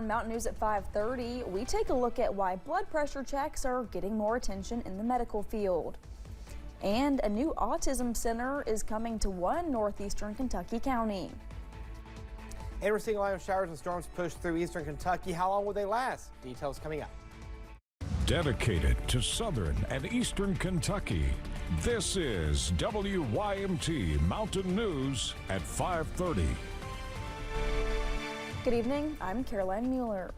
On Mountain News at 5:30, we take a look at why blood pressure checks are getting more attention in the medical field. And a new autism center is coming to one northeastern Kentucky county. And we're seeing a line of showers and storms push through eastern Kentucky. How long will they last? Details coming up. Dedicated to southern and eastern Kentucky, this is WYMT Mountain News at 5:30. Good evening, I'm Caroline Mueller.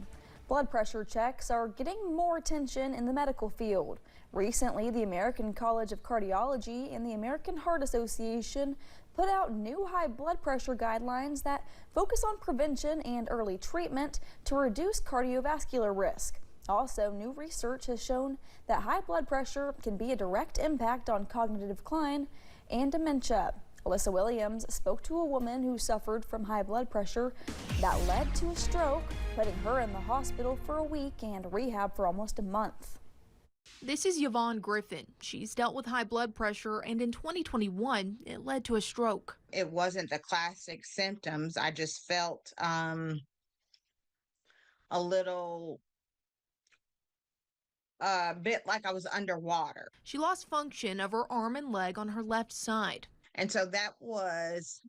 Blood pressure checks are getting more attention in the medical field. Recently, the American College of Cardiology and the American Heart Association put out new high blood pressure guidelines that focus on prevention and early treatment to reduce cardiovascular risk. Also, new research has shown that high blood pressure can be a direct impact on cognitive decline and dementia. Alyssa Williams spoke to a woman who suffered from high blood pressure that led to a stroke, putting her in the hospital for a week and rehab for almost a month. This is Yvonne Griffin. She's dealt with high blood pressure, and in 2021, it led to a stroke. It wasn't the classic symptoms. I just felt a little bit like I was underwater. She lost function of her arm and leg on her left side. And so that was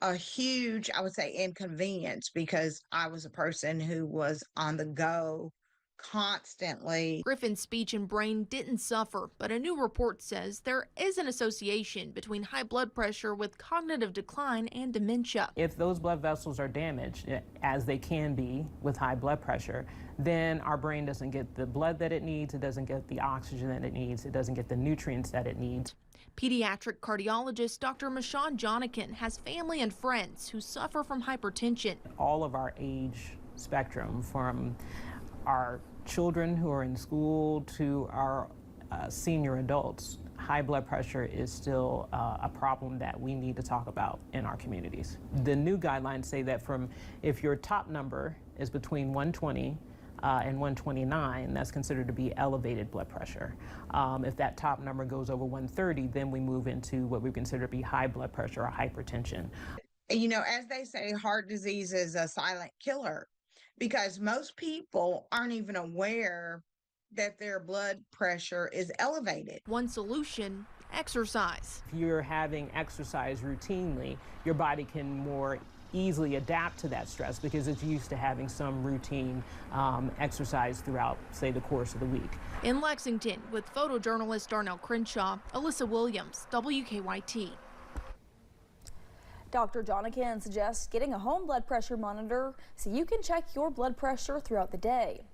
a huge, I would say, inconvenience because I was a person who was on the go constantly. Griffin's speech and brain didn't suffer, but a new report says there is an association between high blood pressure with cognitive decline and dementia. If those blood vessels are damaged, as they can be with high blood pressure, then our brain doesn't get the blood that it needs, it doesn't get the oxygen that it needs, it doesn't get the nutrients that it needs. Pediatric cardiologist Dr. Michonne Jonikin has family and friends who suffer from hypertension. All of our age spectrum, from our children who are in school to our senior adults, high blood pressure is still a problem that we need to talk about in our communities. The new guidelines say that if your top number is between 120 and 129, that's considered to be elevated blood pressure. If that top number goes over 130, then we move into what we consider to be high blood pressure or hypertension. You know, as they say, heart disease is a silent killer because most people aren't even aware that their blood pressure is elevated. One solution, exercise. If you're having exercise routinely, your body can more easily adapt to that stress because it's used to having some routine exercise throughout, say, the course of the week. In Lexington, with photojournalist Darnell Crenshaw, Alyssa Williams, WKYT. Dr. Jonikin suggests getting a home blood pressure monitor so you can check your blood pressure throughout the day.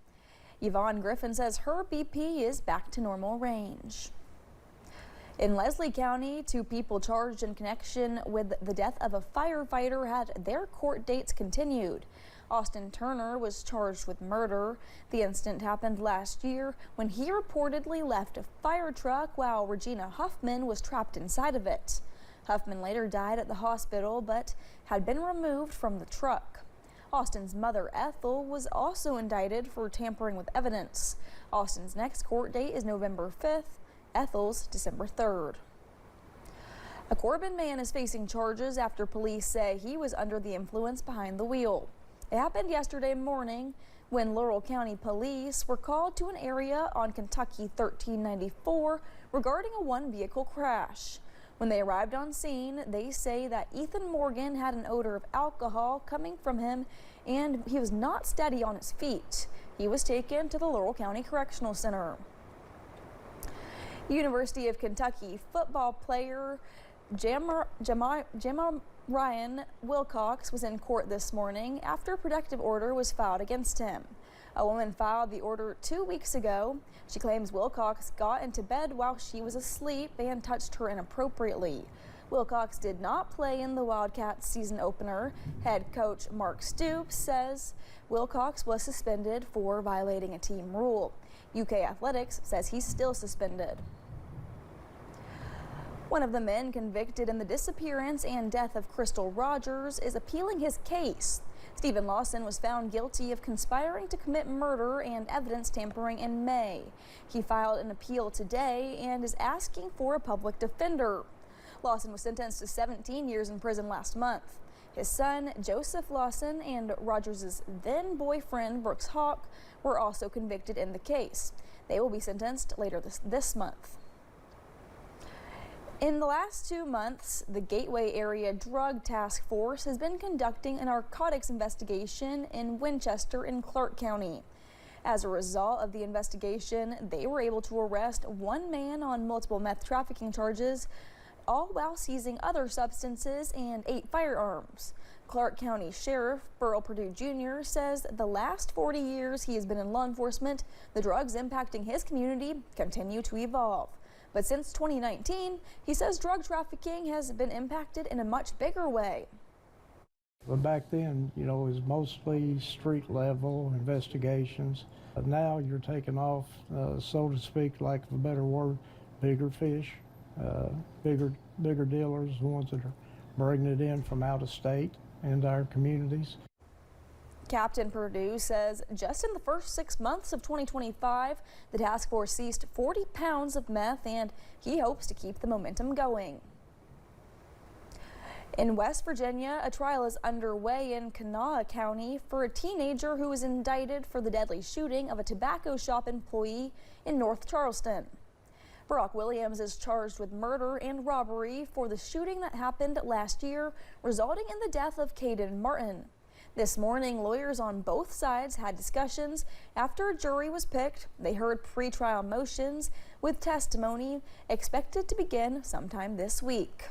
Yvonne Griffin says her BP is back to normal range. In Leslie County, 2 people charged in connection with the death of a firefighter had their court dates continued. Austin Turner was charged with murder. The incident happened last year when he reportedly left a fire truck while Regina Huffman was trapped inside of it. Huffman later died at the hospital but had been removed from the truck. Austin's mother, Ethel, was also indicted for tampering with evidence. Austin's next court date is November 5th. Ethel's December 3rd. A Corbin man is facing charges after police say he was under the influence behind the wheel. It happened yesterday morning when Laurel County police were called to an area on Kentucky 1394 regarding a one-vehicle crash. When they arrived on scene, they say that Ethan Morgan had an odor of alcohol coming from him and he was not steady on his feet. He was taken to the Laurel County Correctional Center. University of Kentucky football player Ryan Wilcox was in court this morning after a protective order was filed against him. A woman filed the order 2 weeks ago. She claims Wilcox got into bed while she was asleep and touched her inappropriately. Wilcox did not play in the Wildcats season opener. Head coach Mark Stoops says Wilcox was suspended for violating a team rule. UK Athletics says he's still suspended. One of the men convicted in the disappearance and death of Crystal Rogers is appealing his case. Stephen Lawson was found guilty of conspiring to commit murder and evidence tampering in May. He filed an appeal today and is asking for a public defender. Lawson was sentenced to 17 years in prison last month. His son, Joseph Lawson, and Rogers' then boyfriend, Brooks Hawk, were also convicted in the case. They will be sentenced later this month. In the last 2 months, the Gateway Area Drug Task Force has been conducting a narcotics investigation in Winchester and Clark County. As a result of the investigation, they were able to arrest one man on multiple meth trafficking charges, all while seizing other substances and 8 firearms. Clark County Sheriff Burl Perdue Jr. says the last 40 years he has been in law enforcement, the drugs impacting his community continue to evolve. But since 2019, he says drug trafficking has been impacted in a much bigger way. But back then, you know, it was mostly street level investigations. But now you're taking off, so to speak, lack of a better word, bigger fish, bigger dealers, the ones that are bringing it in from out of state into our communities. Captain Perdue says just in the first 6 months of 2025, the task force seized 40 pounds of meth, and he hopes to keep the momentum going. In West Virginia, a trial is underway in Kanawha County for a teenager who was indicted for the deadly shooting of a tobacco shop employee in North Charleston. Brock Williams is charged with murder and robbery for the shooting that happened last year, resulting in the death of Caden Martin. This morning, lawyers on both sides had discussions. After a jury was picked, they heard pretrial motions with testimony expected to begin sometime this week.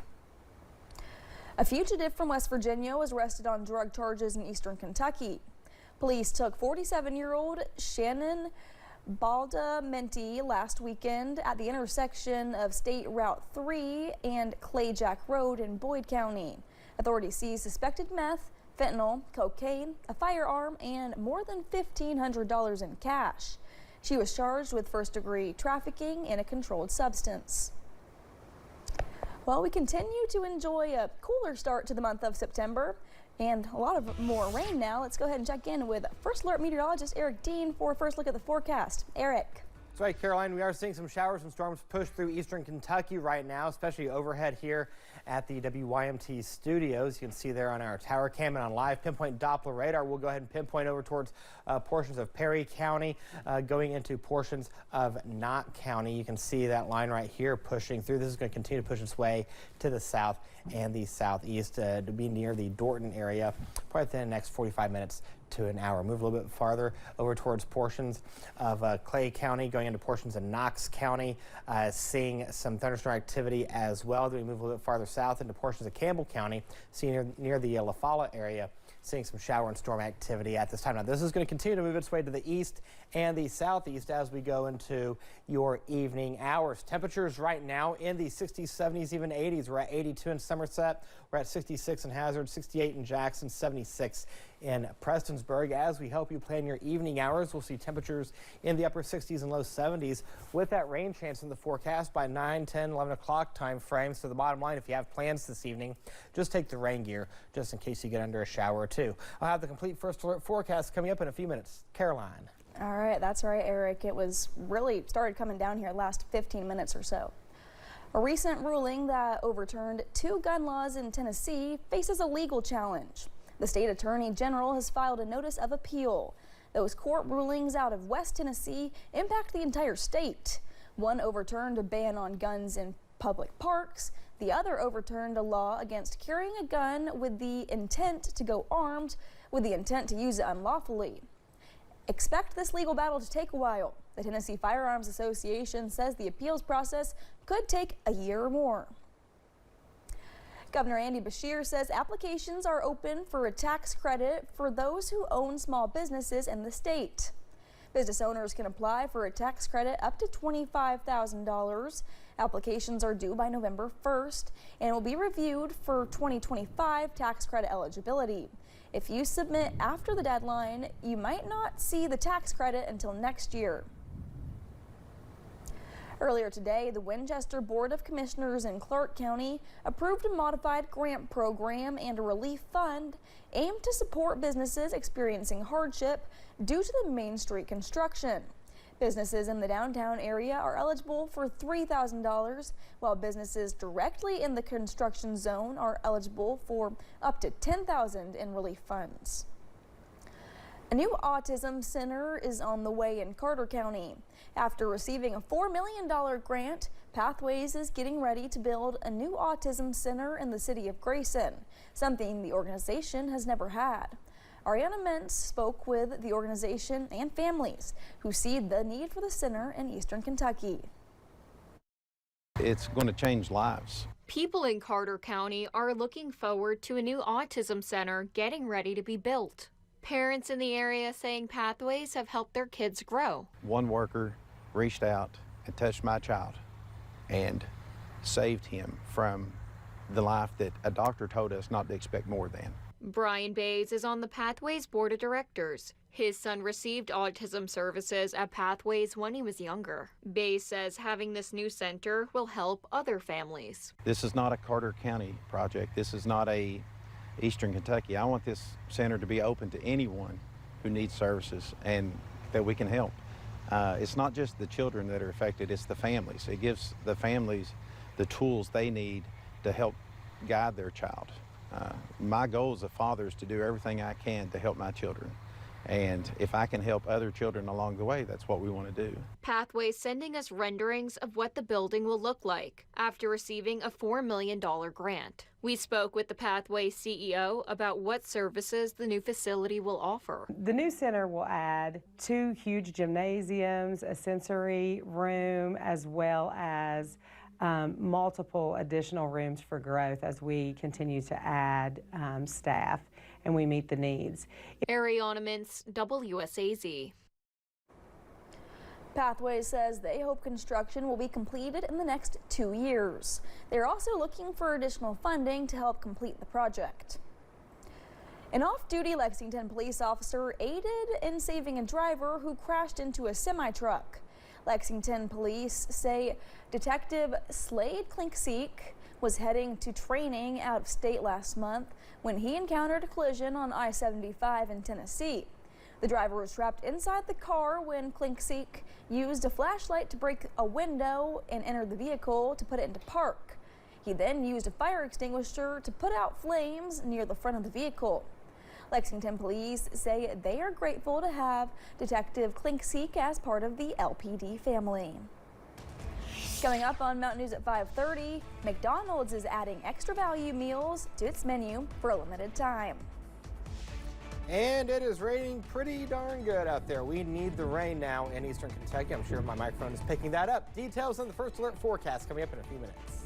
A fugitive from West Virginia was arrested on drug charges in eastern Kentucky. Police took 47-year-old Shannon Baldamenti last weekend at the intersection of State Route 3 and Clayjack Road in Boyd County. Authorities seized suspected meth, fentanyl, cocaine, a firearm, and more than $1,500 in cash. She was charged with first-degree trafficking in a controlled substance. Well, we continue to enjoy a cooler start to the month of September and a lot of more rain now. Let's go ahead and check in with First Alert meteorologist Eric Dean for a first look at the forecast. Eric. That's right, Caroline. We are seeing some showers and storms push through eastern Kentucky right now, especially overhead here at the WYMT studios. You can see there on our tower cam and on live pinpoint Doppler radar. We'll go ahead and pinpoint over towards portions of Perry County, going into portions of Knott County. You can see that line right here pushing through. This is going to continue to push its way to the south and the southeast to be near the Dorton area probably within the next 45 minutes to an hour. Move a little bit farther over towards portions of Clay County, going into portions of Knox County, seeing some thunderstorm activity as well. Then we move a little bit farther south into portions of Campbell County, seeing near the La Folla area, seeing some shower and storm activity at this time. Now, this is going to continue to move its way to the east and the southeast as we go into your evening hours. Temperatures right now in the 60s, 70s, even 80s. We're at 82 in Somerset. We're at 66 in Hazard, 68 in Jackson, 76 in Prestonsburg. As we help you plan your evening hours, we'll see temperatures in the upper 60s and low 70s with that rain chance in the forecast by 9, 10, 11 o'clock time frame. So the bottom line, if you have plans this evening, just take the rain gear just in case you get under a shower or two. I'll have the complete First Alert forecast coming up in a few minutes. Caroline. All right, that's right, Eric. It was really started coming down here last 15 minutes or so. A recent ruling that overturned 2 gun laws in Tennessee faces a legal challenge. The state attorney general has filed a notice of appeal. Those court rulings out of West Tennessee impact the entire state. One overturned a ban on guns in public parks. The other overturned a law against carrying a gun with the intent to go armed, with the intent to use it unlawfully. Expect this legal battle to take a while. The Tennessee Firearms Association says the appeals process could take a year or more. Governor Andy Beshear says applications are open for a tax credit for those who own small businesses in the state. Business owners can apply for a tax credit up to $25,000. Applications are due by November 1st and will be reviewed for 2025 tax credit eligibility. If you submit after the deadline, you might not see the tax credit until next year. Earlier today, the Winchester Board of Commissioners in Clark County approved a modified grant program and a relief fund aimed to support businesses experiencing hardship due to the Main Street construction. Businesses in the downtown area are eligible for $3,000, while businesses directly in the construction zone are eligible for up to $10,000 in relief funds. A new autism center is on the way in Carter County. After receiving a $4 million grant, Pathways is getting ready to build a new autism center in the city of Grayson, something the organization has never had. Ariana Mintz spoke with the organization and families who see the need for the center in eastern Kentucky. It's going to change lives. People in Carter County are looking forward to a new autism center getting ready to be built. Parents in the area saying Pathways have helped their kids grow. One worker reached out and touched my child and saved him from the life that a doctor told us not to expect more than. Brian Bays is on the Pathways Board of Directors. His son received autism services at Pathways when he was younger. Bays says having this new center will help other families. This is not a Carter County project. This is not a Eastern Kentucky. I want this center to be open to anyone who needs services and that we can help. It's not just the children that are affected, it's the families. It gives the families the tools they need to help guide their child. My goal as a father is to do everything I can to help my children. And if I can help other children along the way, that's what we want to do. Pathways sending us renderings of what the building will look like after receiving a $4 million grant. We spoke with the Pathways CEO about what services the new facility will offer. The new center will add 2 huge gymnasiums, a sensory room, as well as multiple additional rooms for growth as we continue to add staff and we meet the needs. Ariana Mintz, WSAZ. Pathways says they hope construction will be completed in the next 2 years. They're also looking for additional funding to help complete the project. An off-duty Lexington police officer aided in saving a driver who crashed into a semi-truck. Lexington police say Detective Slade Klinkseek was heading to training out of state last month when he encountered a collision on I-75 in Tennessee. The driver was trapped inside the car when Klinkseek used a flashlight to break a window and entered the vehicle to put it into park. He then used a fire extinguisher to put out flames near the front of the vehicle. Lexington police say they are grateful to have Detective Klinkseek as part of the LPD family. Coming up on Mountain News at 5:30, McDonald's is adding extra value meals to its menu for a limited time. And it is raining pretty darn good out there. We need the rain now in eastern Kentucky. I'm sure my microphone is picking that up. Details on the first alert forecast coming up in a few minutes.